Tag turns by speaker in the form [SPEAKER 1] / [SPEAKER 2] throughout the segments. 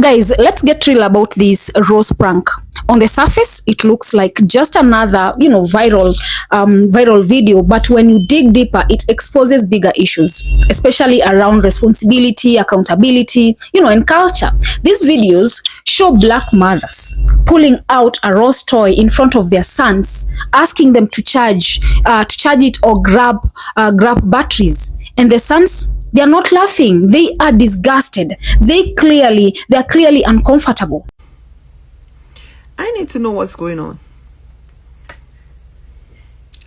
[SPEAKER 1] Guys, let's get real about this rose prank. On the surface, it looks like just another, viral video. But when you dig deeper, it exposes bigger issues, especially around responsibility, accountability, and culture. These videos show Black mothers pulling out a rose toy in front of their sons, asking them to charge it or grab batteries, and the sons, they are not laughing. They are disgusted. They are clearly uncomfortable.
[SPEAKER 2] I need to know what's going on.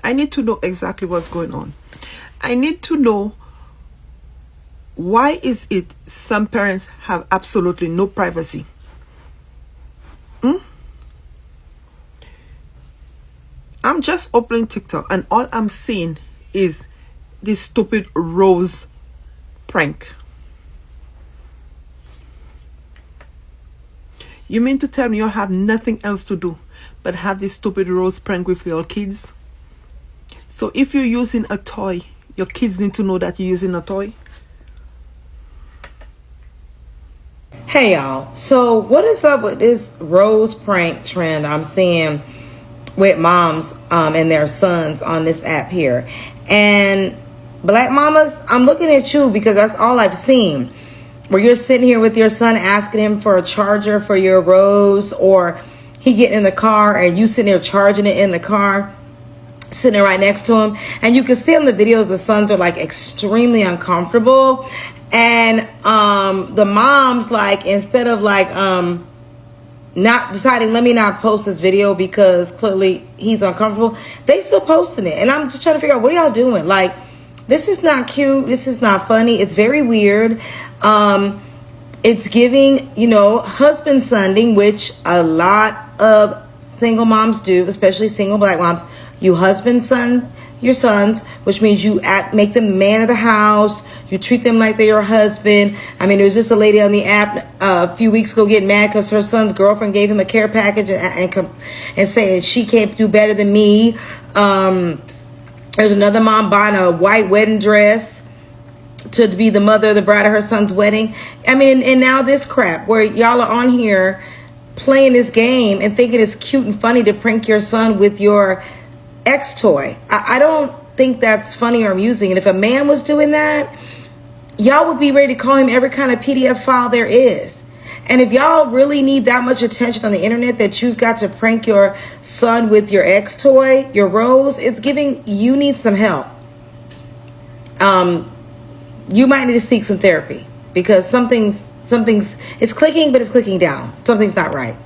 [SPEAKER 2] I need to know exactly what's going on. I need to know, why is it some parents have absolutely no privacy? I'm just opening TikTok and all I'm seeing is this stupid rose prank. You mean to tell me you have nothing else to do but have this stupid rose prank with your kids? So if you're using a toy, your kids need to know that you're using a toy?
[SPEAKER 3] Hey y'all, so what is up with this rose prank trend I'm seeing with moms and their sons on this app here? And Black mamas, I'm looking at you because that's all I've seen. Where you're sitting here with your son asking him for a charger for your rose, or he getting in the car and you sitting there charging it in the car, sitting right next to him. And you can see on the videos the sons are like extremely uncomfortable. And the mom's like, instead of like not deciding, let me not post this video because clearly he's uncomfortable, they still posting it. And I'm just trying to figure out, what are y'all doing? Like, this is not cute. This is not funny. It's very weird. It's giving, husband sunding, which a lot of single moms do, especially single Black moms. You husband son your sons, which means you make them the man of the house. You treat them like they're your husband. I mean, there was just a lady on the app a few weeks ago getting mad because her son's girlfriend gave him a care package and saying she can't do better than me. There's another mom buying a white wedding dress to be the mother of the bride of her son's wedding. I mean, and now this crap where y'all are on here playing this game and thinking it's cute and funny to prank your son with your X toy. I don't think that's funny or amusing. And if a man was doing that, y'all would be ready to call him every kind of PDF file there is. And if y'all really need that much attention on the internet that you've got to prank your son with your X toy, your rose, it's giving you need some help. You might need to seek some therapy because something's it's clicking, but it's clicking down. Something's not right.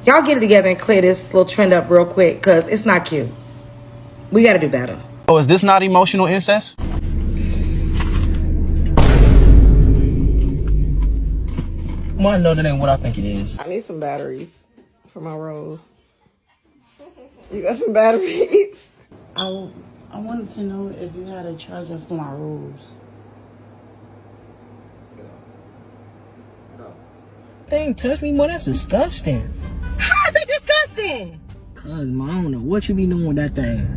[SPEAKER 3] Y'all get it together and clear this little trend up real quick because it's not cute. We got to do better.
[SPEAKER 4] Oh, is this not emotional incest? Well, no, that ain't what I think it is.
[SPEAKER 2] I need some batteries for my rose. You got some batteries?
[SPEAKER 5] I wanted to know if you had a charger for my rose.
[SPEAKER 4] Thing touch me more, that's disgusting.
[SPEAKER 2] How is it disgusting?
[SPEAKER 4] Cause, man, I don't know what you be doing with that thing.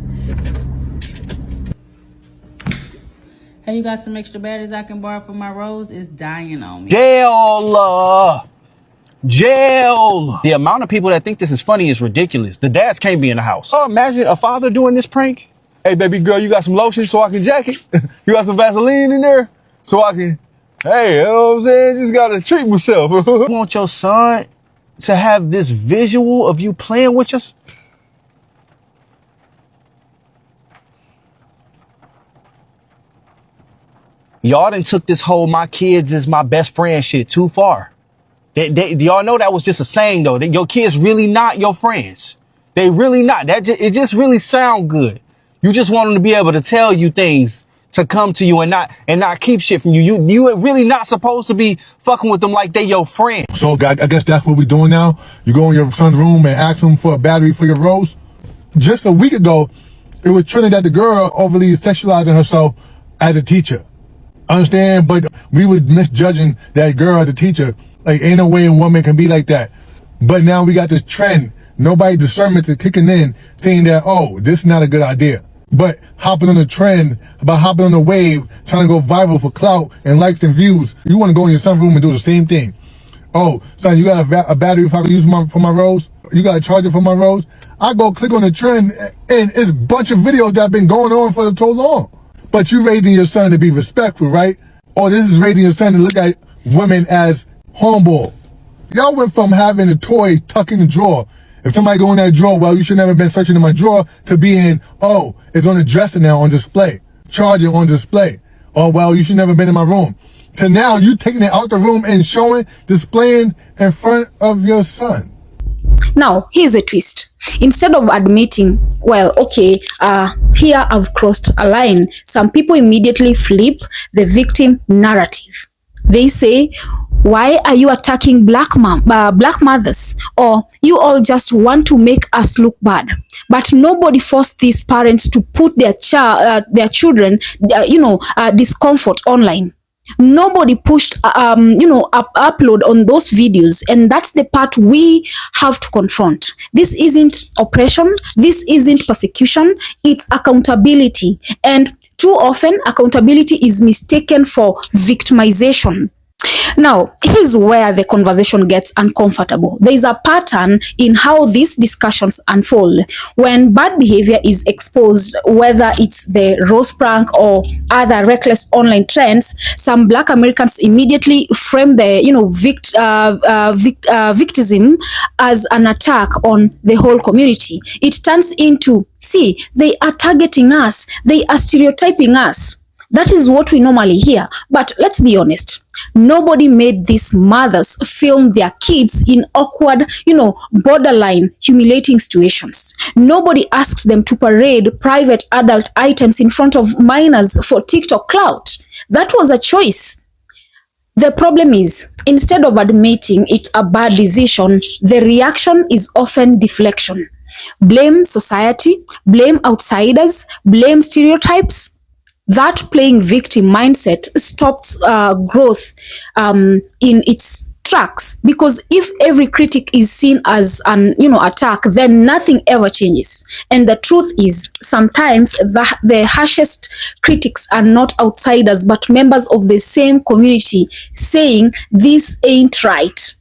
[SPEAKER 5] Hey, you got some extra batteries I can borrow for my rose? It's dying on me.
[SPEAKER 4] Jail! The amount of people that think this is funny is ridiculous. The dads can't be in the house. Oh, imagine a father doing this prank. Hey, baby girl, you got some lotion so I can jack it? You got some Vaseline in there so I can... Hey, you know what I'm saying? Just gotta treat myself. You want your son to have this visual of you playing with us? Y'all done took this whole my kids is my best friend shit too far. Y'all know that was just a saying though. That your kids really not your friends. They really not. It just really sound good. You just want them to be able to tell you things, to come to you and not keep shit from you. You really not supposed to be fucking with them like they your friend.
[SPEAKER 6] So I guess that's what we're doing now. You go in your son's room and ask him for a battery for your rose. Just a week ago, it was trending that the girl overly sexualizing herself as a teacher. Understand? But we were misjudging that girl as a teacher. Like, ain't no way a woman can be like that. But now we got this trend. Nobody's discernment is kicking in, saying that, oh, this is not a good idea. But hopping on the trend, about hopping on the wave, trying to go viral for clout and likes and views, you want to go in your son's room and do the same thing. Oh, son, you got a battery if I can use for my Rose? You got a charger for my Rose? I go click on the trend and it's a bunch of videos that have been going on for so long. But you raising your son to be respectful, right? Or this is raising your son to look at women as hornball. Y'all went from having a toy tucked in the drawer. If somebody go in that drawer, well, you should never have been searching in my drawer, to being, oh, it's on the dresser now on display. Charger on display. Oh, well, you should never have been in my room. To now, you taking it out the room and displaying in front of your son.
[SPEAKER 1] Now, here's a twist. Instead of admitting, well, okay, here I've crossed a line, some people immediately flip the victim narrative. They say, why are you attacking black mothers? Or you all just want to make us look bad. But nobody forced these parents to put their children, discomfort online. Nobody pushed, upload on those videos, and that's the part we have to confront. This isn't oppression. This isn't persecution. It's accountability, and too often accountability is mistaken for victimization. Now, here's where the conversation gets uncomfortable. There is a pattern in how these discussions unfold. When bad behavior is exposed, whether it's the rose prank or other reckless online trends, some Black Americans immediately frame the, victim as an attack on the whole community. It turns into, see, they are targeting us, they are stereotyping us. That is what we normally hear. But let's be honest, nobody made these mothers film their kids in awkward, borderline humiliating situations. Nobody asks them to parade private adult items in front of minors for TikTok clout. That was a choice. The problem is, instead of admitting it's a bad decision, the reaction is often deflection. Blame society, blame outsiders, blame stereotypes. That playing victim mindset stops growth in its tracks, because if every critic is seen as an attack, then nothing ever changes. And the truth is, sometimes the harshest critics are not outsiders but members of the same community saying this ain't right.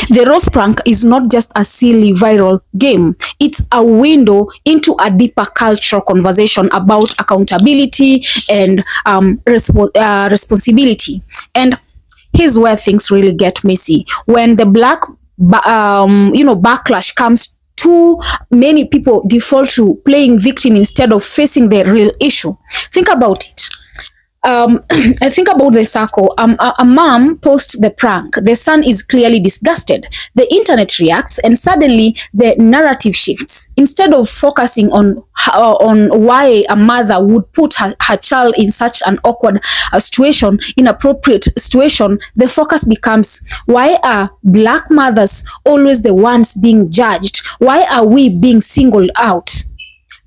[SPEAKER 1] The rose prank is not just a silly viral game. It's a window into a deeper cultural conversation about accountability and responsibility. And here's where things really get messy. When the backlash comes, too many people default to playing victim instead of facing the real issue. Think about it. I think about the circle. A mom posts the prank. The son is clearly disgusted. The internet reacts, and suddenly the narrative shifts. Instead of focusing on why a mother would put her child in such an awkward situation, inappropriate situation, the focus becomes, why are Black mothers always the ones being judged? Why are we being singled out?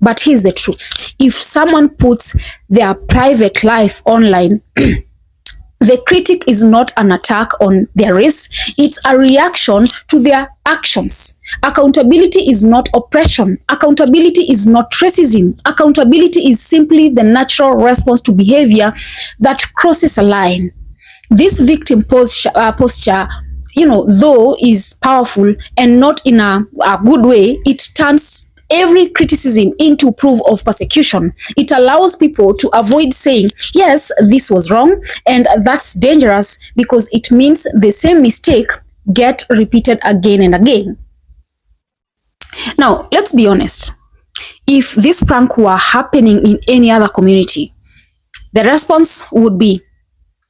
[SPEAKER 1] But here's the truth. If someone puts their private life online, the critic is not an attack on their race. It's a reaction to their actions. Accountability is not oppression. Accountability is not racism. Accountability is simply the natural response to behavior that crosses a line. This victim posture, though is powerful and not in a good way, it turns every criticism into proof of persecution. It allows people to avoid saying, yes, this was wrong, and that's dangerous because it means the same mistake get repeated again and again. Now, let's be honest. If this prank were happening in any other community, the response would be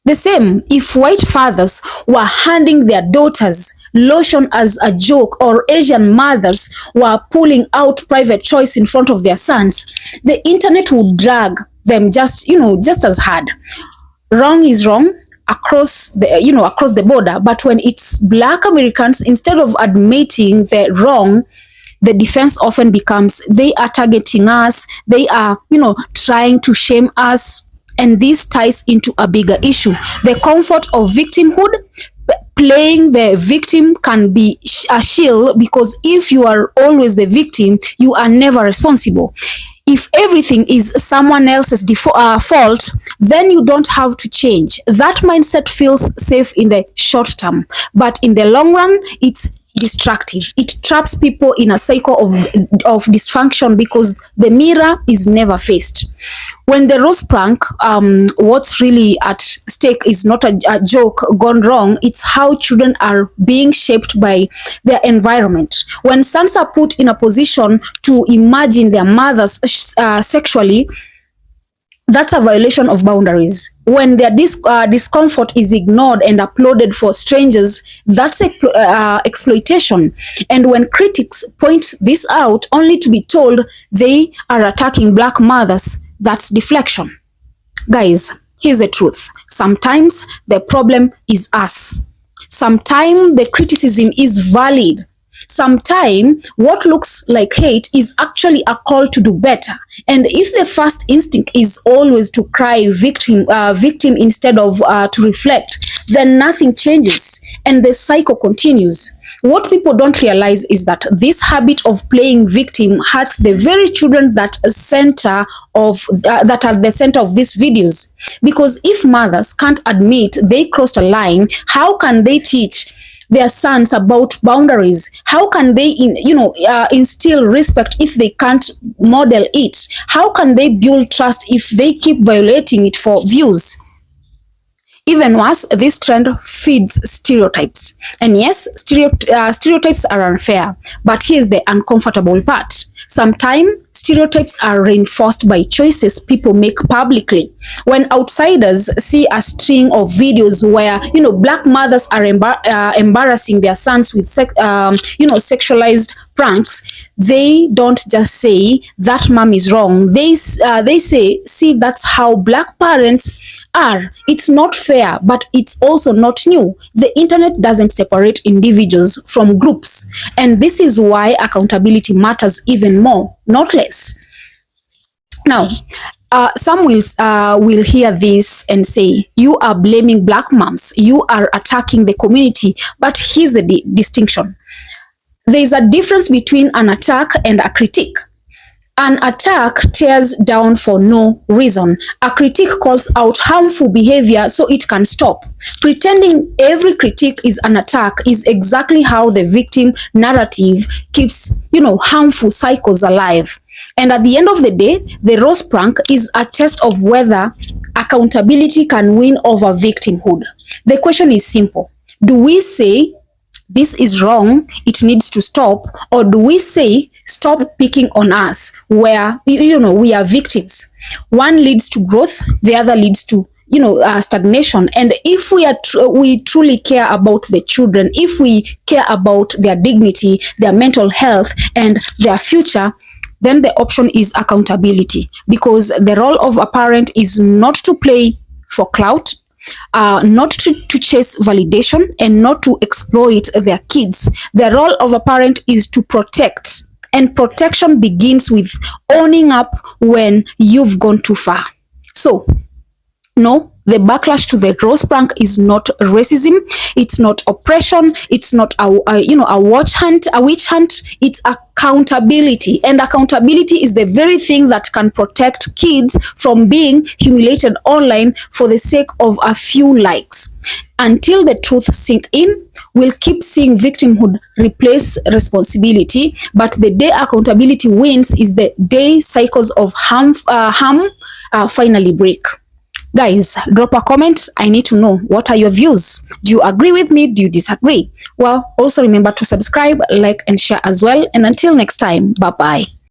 [SPEAKER 1] the same. If white fathers were handing their daughters lotion as a joke, or Asian mothers were pulling out private choice in front of their sons, the internet would drag them just as hard. Wrong is wrong across the border, but when it's Black Americans, instead of admitting the wrong, the defense often becomes, they are targeting us, they are trying to shame us. And this ties into a bigger issue. The comfort of victimhood. Playing the victim can be a shield, because if you are always the victim, you are never responsible. If everything is someone else's fault, then you don't have to change. That mindset feels safe in the short term, but in the long run, it's destructive. It traps people in a cycle of dysfunction because the mirror is never faced. When the rose prank, what's really at stake is not a joke gone wrong. It's how children are being shaped by their environment. When sons are put in a position to imagine their mothers sexually, that's a violation of boundaries. When their discomfort is ignored and uploaded for strangers, that's exploitation. And when critics point this out only to be told they are attacking Black mothers, that's deflection. Guys, here's the truth. Sometimes the problem is us. Sometimes the criticism is valid. Sometimes what looks like hate is actually a call to do better. And if the first instinct is always to cry victim instead of to reflect, then nothing changes and the cycle continues. What people don't realize is that this habit of playing victim hurts the very children that are the center of these videos. Because if mothers can't admit they crossed a line, how can they teach their sons about boundaries? How can they instill respect if they can't model it? How can they build trust if they keep violating it for views? Even worse, this trend feeds stereotypes. And yes, stereotypes are unfair, but here's the uncomfortable part. Sometimes stereotypes are reinforced by choices people make publicly. When outsiders see a string of videos where Black mothers are embarrassing their sons with sexualized pranks, they don't just say that mom is wrong. They say, see, that's how Black parents are. It's not fair, but it's also not new. The internet doesn't separate individuals from groups, and this is why accountability matters even more, not less. Now, some will hear this and say, you are blaming Black moms, you are attacking the community. But here's the distinction. There is a difference between an attack and a critique. An attack tears down for no reason. A critique calls out harmful behavior so it can stop. Pretending every critique is an attack is exactly how the victim narrative keeps, harmful cycles alive. And at the end of the day, the rose prank is a test of whether accountability can win over victimhood. The question is simple. Do we say this is wrong, it needs to stop, or do we say stop picking on us where we are victims? One leads to growth, the other leads to stagnation. And if we truly care about the children, if we care about their dignity, their mental health, and their future, then the option is accountability. Because the role of a parent is not to play for clout, not to chase validation, and not to exploit their kids. The role of a parent is to protect, and protection begins with owning up when you've gone too far. So, no, the backlash to the rose prank is not racism, it's not oppression, it's not a witch hunt, it's accountability. And accountability is the very thing that can protect kids from being humiliated online for the sake of a few likes. Until the truth sink in, we'll keep seeing victimhood replace responsibility, but the day accountability wins is the day cycles of harm finally break. Guys, drop a comment. I need to know, what are your views? Do you agree with me? Do you disagree? Well, also remember to subscribe, like, and share as well. And until next time, bye-bye.